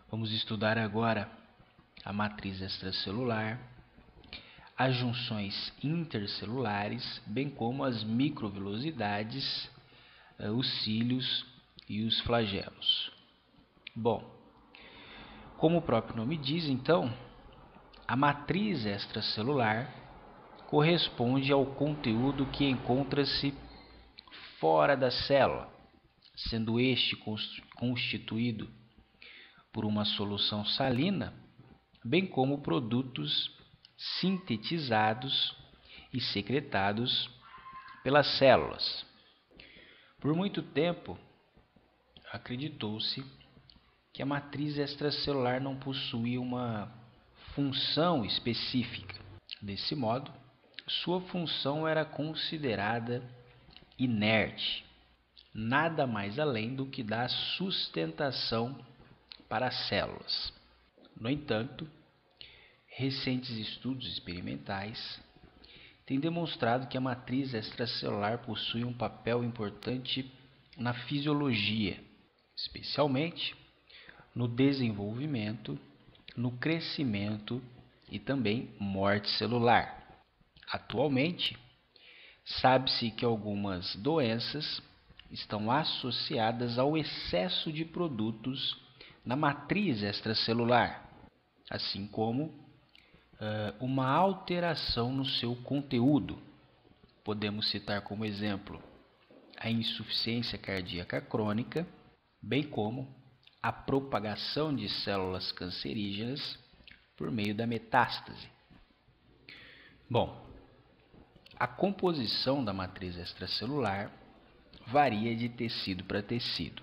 Vamos estudar agora a matriz extracelular, as junções intercelulares, bem como as microvilosidades, os cílios e os flagelos. Bom, como o próprio nome diz, então, a matriz extracelular corresponde ao conteúdo que encontra-se fora da célula, sendo este constituído por uma solução salina, bem como produtos sintetizados e secretados pelas células. Por muito tempo, acreditou-se que a matriz extracelular não possuía uma função específica. Desse modo, sua função era considerada inerte, nada mais além do que dar sustentação para as células. No entanto, recentes estudos experimentais têm demonstrado que a matriz extracelular possui um papel importante na fisiologia, especialmente no desenvolvimento, no crescimento e também morte celular. Atualmente, sabe-se que algumas doenças estão associadas ao excesso de produtos na matriz extracelular, assim como uma alteração no seu conteúdo. Podemos citar como exemplo a insuficiência cardíaca crônica, bem como a propagação de células cancerígenas por meio da metástase. Bom, a composição da matriz extracelular varia de tecido para tecido.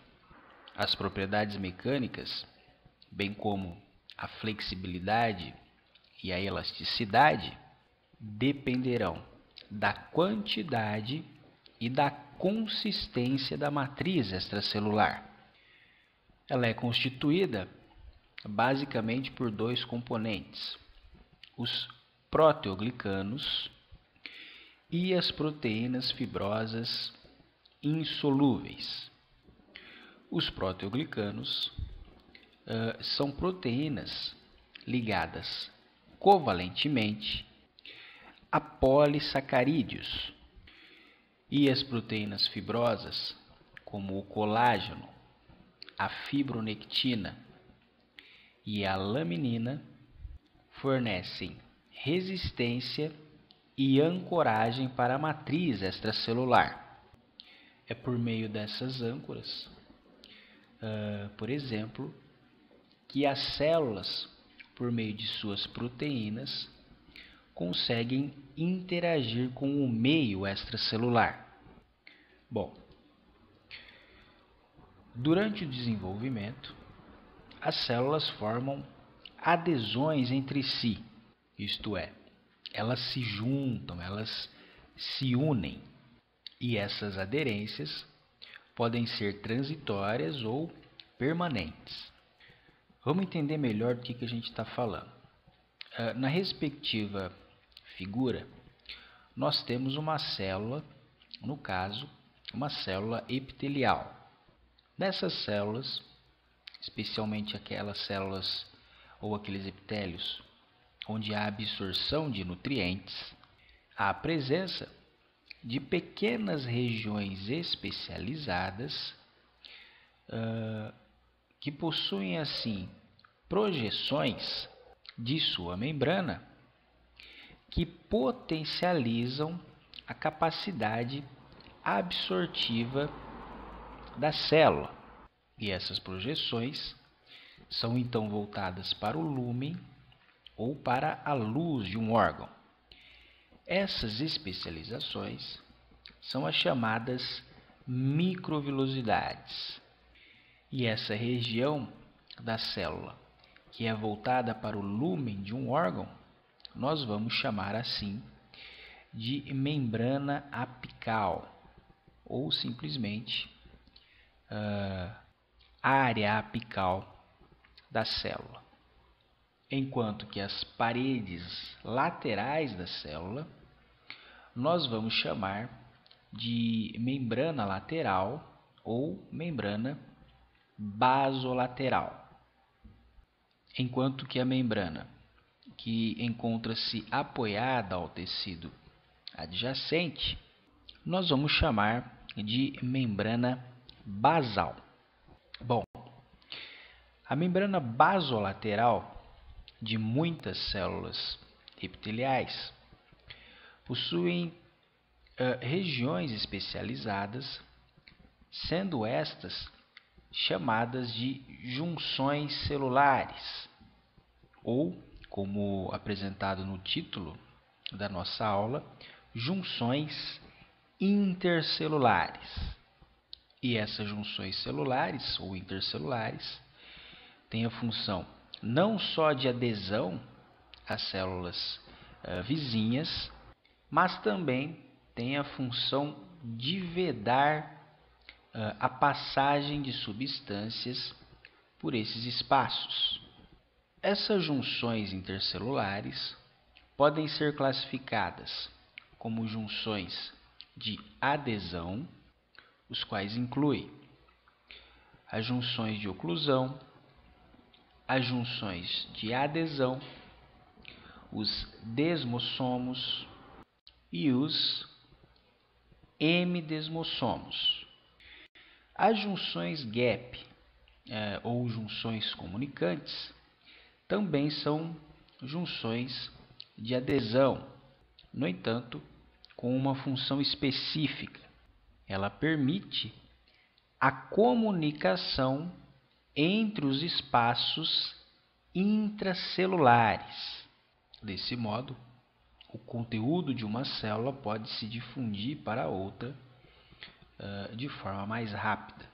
As propriedades mecânicas, bem como a flexibilidade e a elasticidade, dependerão da quantidade e da consistência da matriz extracelular. Ela é constituída basicamente por dois componentes: os proteoglicanos e as proteínas fibrosas insolúveis. Os proteoglicanos são proteínas ligadas covalentemente a polissacarídeos, e as proteínas fibrosas, como o colágeno, a fibronectina e a laminina, fornecem resistência e ancoragem para a matriz extracelular. É por meio dessas âncoras, por exemplo, que as células, por meio de suas proteínas, conseguem interagir com o meio extracelular. Bom, durante o desenvolvimento, as células formam adesões entre si, isto é, elas se juntam, elas se unem, e essas aderências podem ser transitórias ou permanentes. Vamos entender melhor do que a gente está falando. Na respectiva figura, nós temos uma célula, no caso, uma célula epitelial. Nessas células, especialmente aquelas células ou aqueles epitélios onde há absorção de nutrientes, há a presença de pequenas regiões especializadas que possuem, assim, projeções de sua membrana que potencializam a capacidade absortiva da célula. E essas projeções são então voltadas para o lúmen ou para a luz de um órgão. Essas especializações são as chamadas microvilosidades. E essa região da célula, que é voltada para o lúmen de um órgão, nós vamos chamar assim de membrana apical, ou simplesmente área apical da célula. Enquanto que as paredes laterais da célula nós vamos chamar de membrana lateral ou membrana basolateral. enquanto que a membrana que encontra-se apoiada ao tecido adjacente, nós vamos chamar de membrana basal. Bom, a membrana basolateral de muitas células epiteliais possuem regiões especializadas, sendo estas chamadas de junções celulares, ou, como apresentado no título da nossa aula, junções intercelulares. E essas junções celulares ou intercelulares têm a função não só de adesão às células vizinhas, mas também tem a função de vedar a passagem de substâncias por esses espaços. Essas junções intercelulares podem ser classificadas como junções de adesão, os quais incluem as junções de oclusão, as junções de adesão, os desmossomos e os hemidesmossomos. As junções gap ou junções comunicantes também são junções de adesão, no entanto, com uma função específica. Ela permite a comunicação entre os espaços intracelulares. Desse modo, o conteúdo de uma célula pode se difundir para outra de forma mais rápida.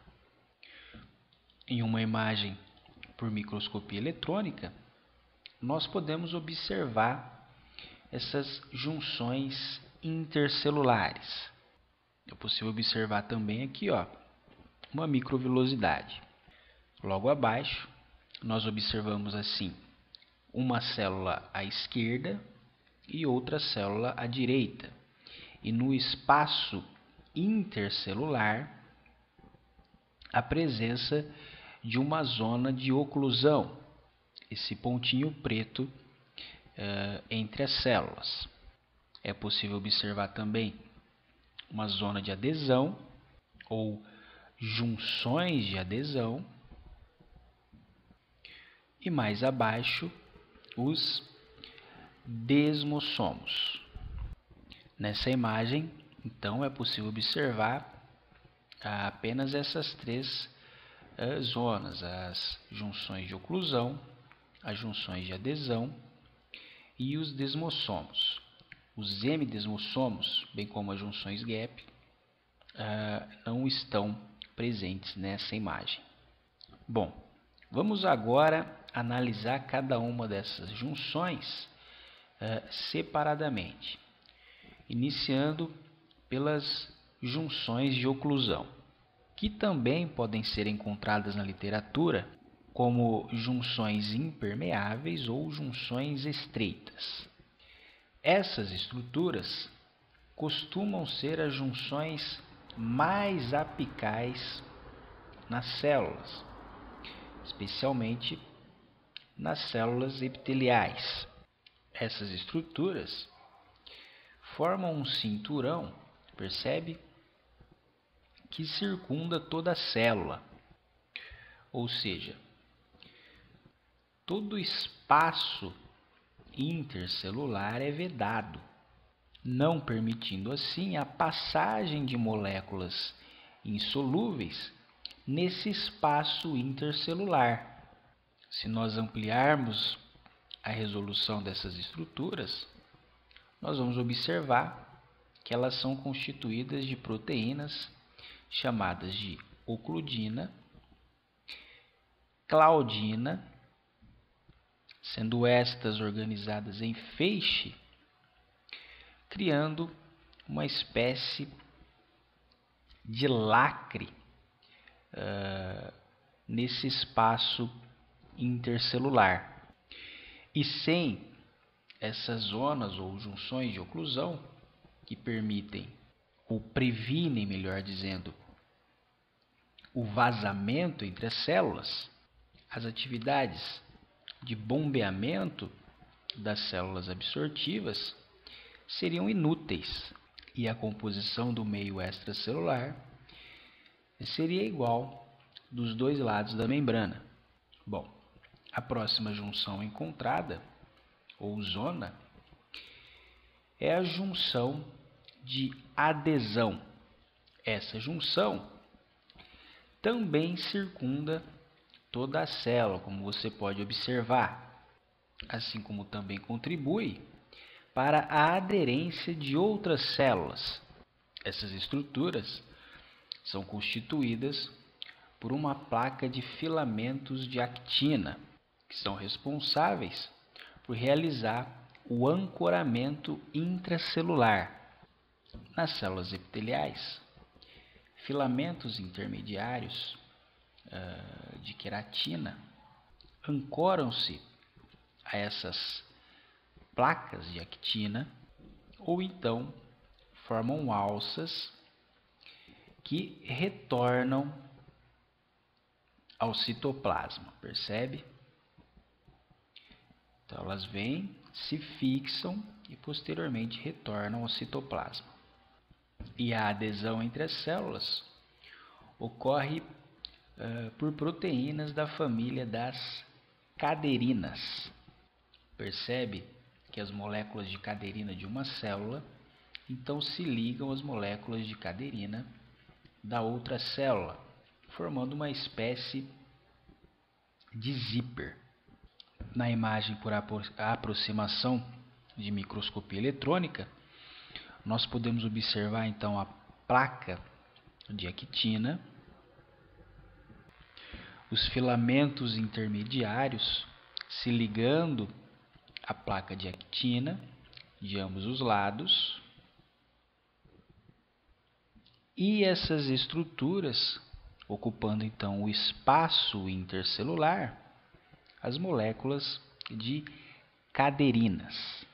Em uma imagem por microscopia eletrônica, nós podemos observar essas junções intercelulares. É possível observar também aqui, uma microvilosidade. Logo abaixo, nós observamos assim uma célula à esquerda e outra célula à direita. E no espaço intercelular, a presença de uma zona de oclusão, esse pontinho preto entre as células. É possível observar também uma zona de adesão ou junções de adesão e mais abaixo os desmossomos. Nessa imagem, então, é possível observar apenas essas três zonas, as junções de oclusão, as junções de adesão e os desmossomos. Os hemidesmossomos, bem como as junções gap, não estão presentes nessa imagem. Bom, vamos agora analisar cada uma dessas junções separadamente, iniciando pelas junções de oclusão, que também podem ser encontradas na literatura como junções impermeáveis ou junções estreitas. Essas estruturas costumam ser as junções mais apicais nas células, especialmente nas células epiteliais. Essas estruturas formam um cinturão, percebe? Que circunda toda a célula, ou seja, todo o espaço intercelular é vedado, não permitindo assim a passagem de moléculas insolúveis nesse espaço intercelular. Se nós ampliarmos a resolução dessas estruturas, nós vamos observar que elas são constituídas de proteínas chamadas de ocludina, claudina, sendo estas organizadas em feixe, criando uma espécie de lacre nesse espaço intercelular. E sem essas zonas ou junções de oclusão que permitem, ou previnem, melhor dizendo, o vazamento entre as células, as atividades de bombeamento das células absortivas seriam inúteis e a composição do meio extracelular seria igual dos dois lados da membrana. Bom, a próxima junção encontrada, ou zona, é a junção de adesão. Essa junção também circunda toda a célula, como você pode observar, assim como também contribui para a aderência de outras células. Essas estruturas são constituídas por uma placa de filamentos de actina, que são responsáveis por realizar o ancoramento intracelular. Nas células epiteliais, filamentos intermediários de queratina ancoram-se a essas placas de actina ou então formam alças que retornam ao citoplasma, percebe? Então elas vêm, se fixam e posteriormente retornam ao citoplasma. E a adesão entre as células ocorre por proteínas da família das caderinas. Percebe que as moléculas de caderina de uma célula então se ligam às moléculas de caderina da outra célula, formando uma espécie de zíper. Na imagem por aproximação de microscopia eletrônica, nós podemos observar então a placa de actina, os filamentos intermediários se ligando à placa de actina de ambos os lados, e essas estruturas ocupando então o espaço intercelular, as moléculas de caderinas.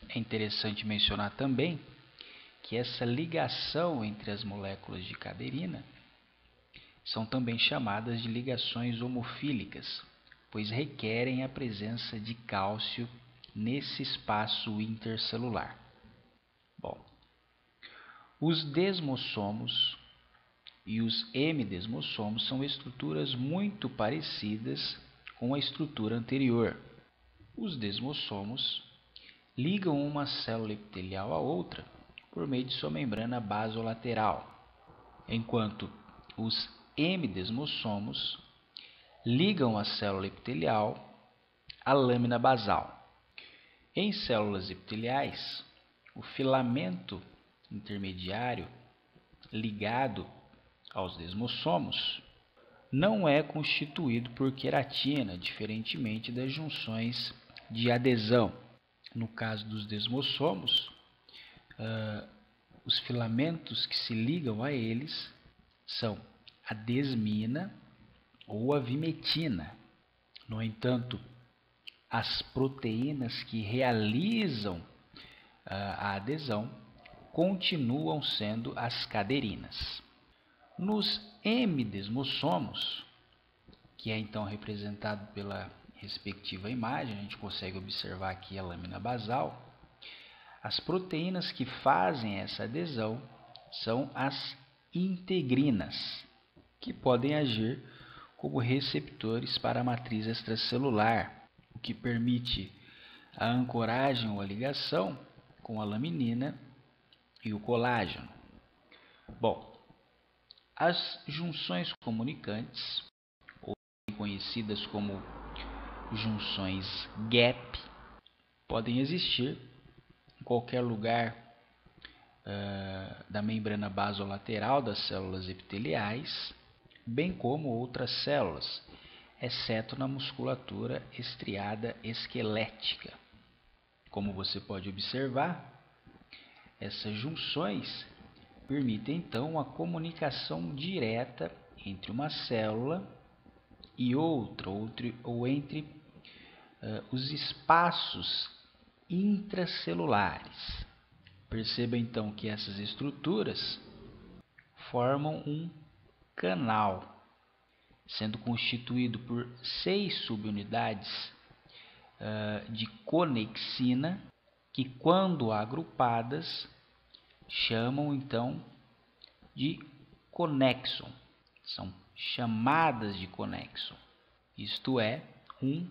É interessante mencionar também que essa ligação entre as moléculas de caderina são também chamadas de ligações homofílicas, pois requerem a presença de cálcio nesse espaço intercelular. Bom, os desmossomos e os hemidesmossomos são estruturas muito parecidas com a estrutura anterior. Os desmossomos ligam uma célula epitelial à outra por meio de sua membrana basolateral, enquanto os hemidesmossomos ligam a célula epitelial à lâmina basal. Em células epiteliais, o filamento intermediário ligado aos desmossomos não é constituído por queratina, diferentemente das junções de adesão. No caso dos desmossomos, os filamentos que se ligam a eles são a desmina ou a vimetina. No entanto, as proteínas que realizam a adesão continuam sendo as caderinas. Nos hemidesmossomos, que é então representado pela respectiva imagem, a gente consegue observar aqui a lâmina basal. As proteínas que fazem essa adesão são as integrinas, que podem agir como receptores para a matriz extracelular, o que permite a ancoragem ou a ligação com a laminina e o colágeno. Bom, as junções comunicantes, ou conhecidas como junções gap, podem existir em qualquer lugar da membrana basolateral das células epiteliais, bem como outras células, exceto na musculatura estriada esquelética. Como você pode observar, essas junções permitem então a comunicação direta entre uma célula e outra, ou entre os espaços intracelulares. Perceba então que essas estruturas formam um canal, sendo constituído por 6 subunidades de conexina, que quando agrupadas chamam então de conexon. São chamadas de conexon, isto é, um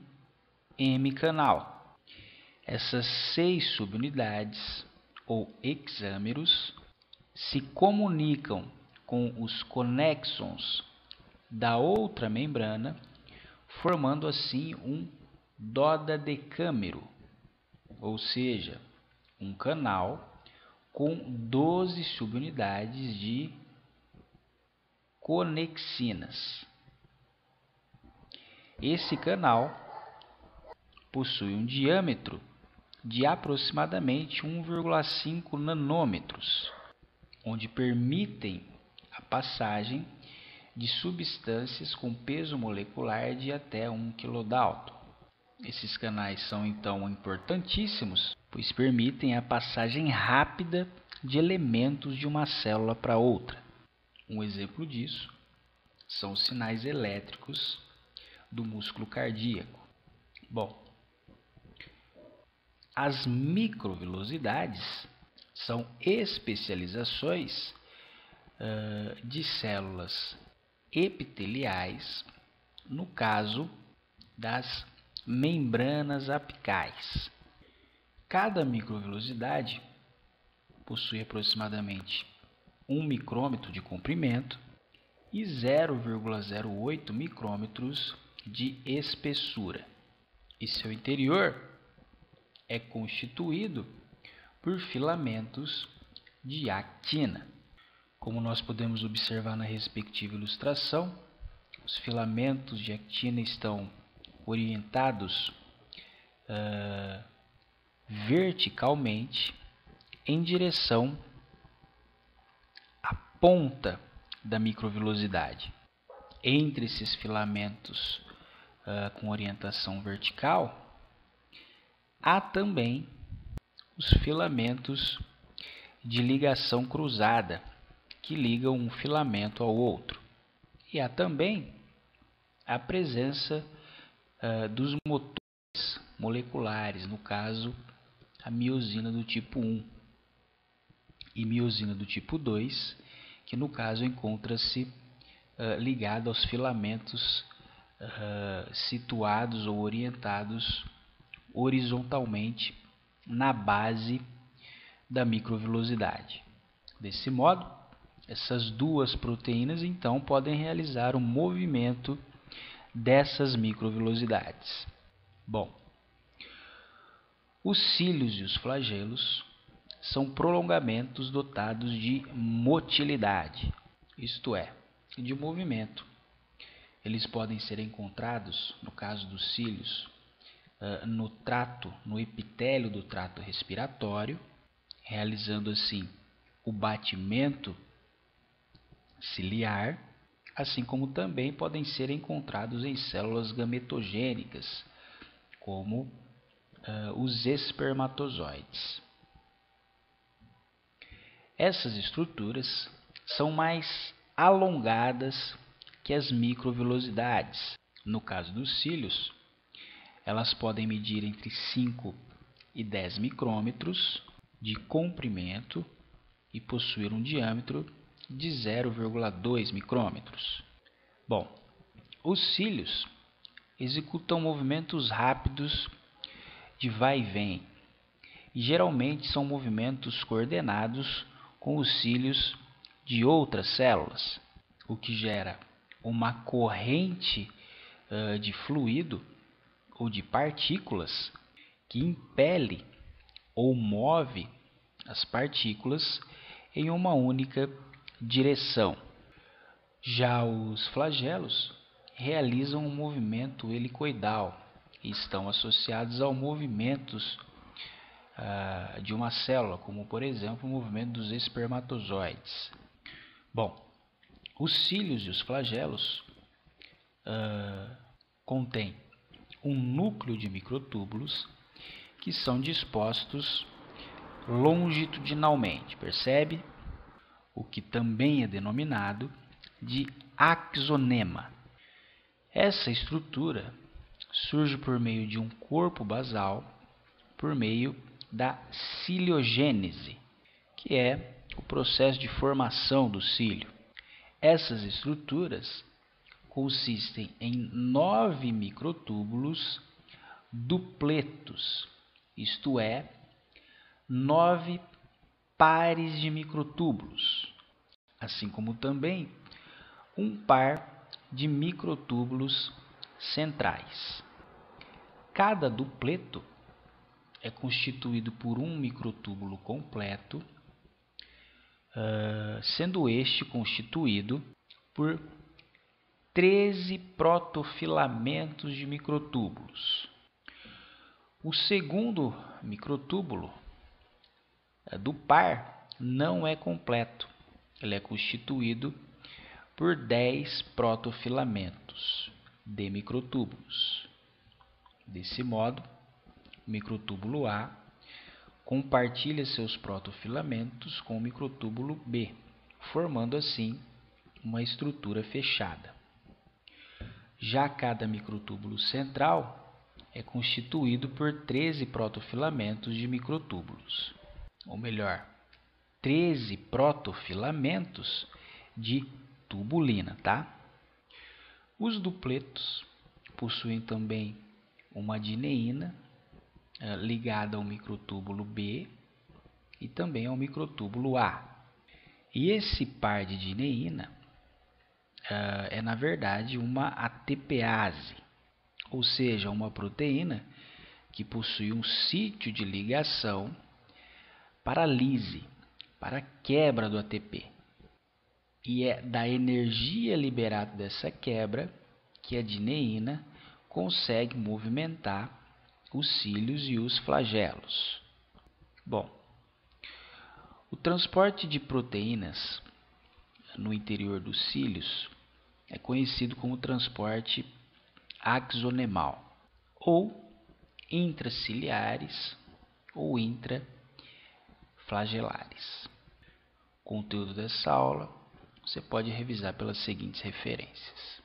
hemicanal. Essas 6 subunidades ou hexâmeros se comunicam com os conexons da outra membrana, formando assim um dodadecâmero, ou seja, um canal com 12 subunidades de conexinas. Esse canal possui um diâmetro de aproximadamente 1,5 nanômetros, onde permitem a passagem de substâncias com peso molecular de até 1 kDa. Esses canais são então importantíssimos, pois permitem a passagem rápida de elementos de uma célula para outra. Um exemplo disso são os sinais elétricos do músculo cardíaco. Bom, as microvilosidades são especializações de células epiteliais, no caso das membranas apicais. Cada microvilosidade possui aproximadamente 1 micrômetro de comprimento e 0,08 micrômetros de espessura. E seu interior é constituído por filamentos de actina. Como nós podemos observar na respectiva ilustração, os filamentos de actina estão orientados verticalmente em direção à ponta da microvilosidade. Entre esses filamentos com orientação vertical, há também os filamentos de ligação cruzada, que ligam um filamento ao outro. E há também a presença dos motores moleculares, no caso, a miosina do tipo 1 e miosina do tipo 2, que no caso encontra-se ligada aos filamentos situados ou orientados horizontalmente na base da microvilosidade. Desse modo, essas duas proteínas então podem realizar o movimento dessas microvilosidades. Bom, os cílios e os flagelos são prolongamentos dotados de motilidade, isto é, de movimento. Eles podem ser encontrados, no caso dos cílios, no epitélio do trato respiratório, realizando assim o batimento ciliar, assim como também podem ser encontrados em células gametogênicas, como os espermatozoides. Essas estruturas são mais alongadas que as microvilosidades. No caso dos cílios, elas podem medir entre 5 e 10 micrômetros de comprimento e possuir um diâmetro de 0,2 micrômetros. Bom, os cílios executam movimentos rápidos de vai e vem, e geralmente são movimentos coordenados com os cílios de outras células, o que gera uma corrente de fluido ou de partículas que impele ou move as partículas em uma única direção. Já os flagelos realizam um movimento helicoidal e estão associados ao movimentos de uma célula, como por exemplo o movimento dos espermatozoides. Bom, os cílios e os flagelos contêm um núcleo de microtúbulos que são dispostos longitudinalmente, percebe? O que também é denominado de axonema. Essa estrutura surge por meio de um corpo basal, por meio da ciliogênese, que é o processo de formação do cílio. Essas estruturas consistem em 9 microtúbulos dupletos, isto é, 9 pares de microtúbulos, assim como também um par de microtúbulos centrais. Cada dupleto é constituído por um microtúbulo completo, sendo este constituído por 13 protofilamentos de microtúbulos. O segundo microtúbulo do par não é completo. Ele é constituído por 10 protofilamentos de microtúbulos. Desse modo, o microtúbulo A compartilha seus protofilamentos com o microtúbulo B, formando assim uma estrutura fechada. Já cada microtúbulo central é constituído por 13 protofilamentos de microtúbulos, ou melhor, 13 protofilamentos de tubulina, tá? Os dupletos possuem também uma dineína ligada ao microtúbulo B e também ao microtúbulo A. E esse par de dineína é, na verdade, uma ATPase, ou seja, uma proteína que possui um sítio de ligação para a lise, para a quebra do ATP. E é da energia liberada dessa quebra que a dineína consegue movimentar os cílios e os flagelos. Bom, o transporte de proteínas no interior dos cílios é conhecido como transporte axonemal, ou intraciliares ou intraflagelares. O conteúdo dessa aula você pode revisar pelas seguintes referências.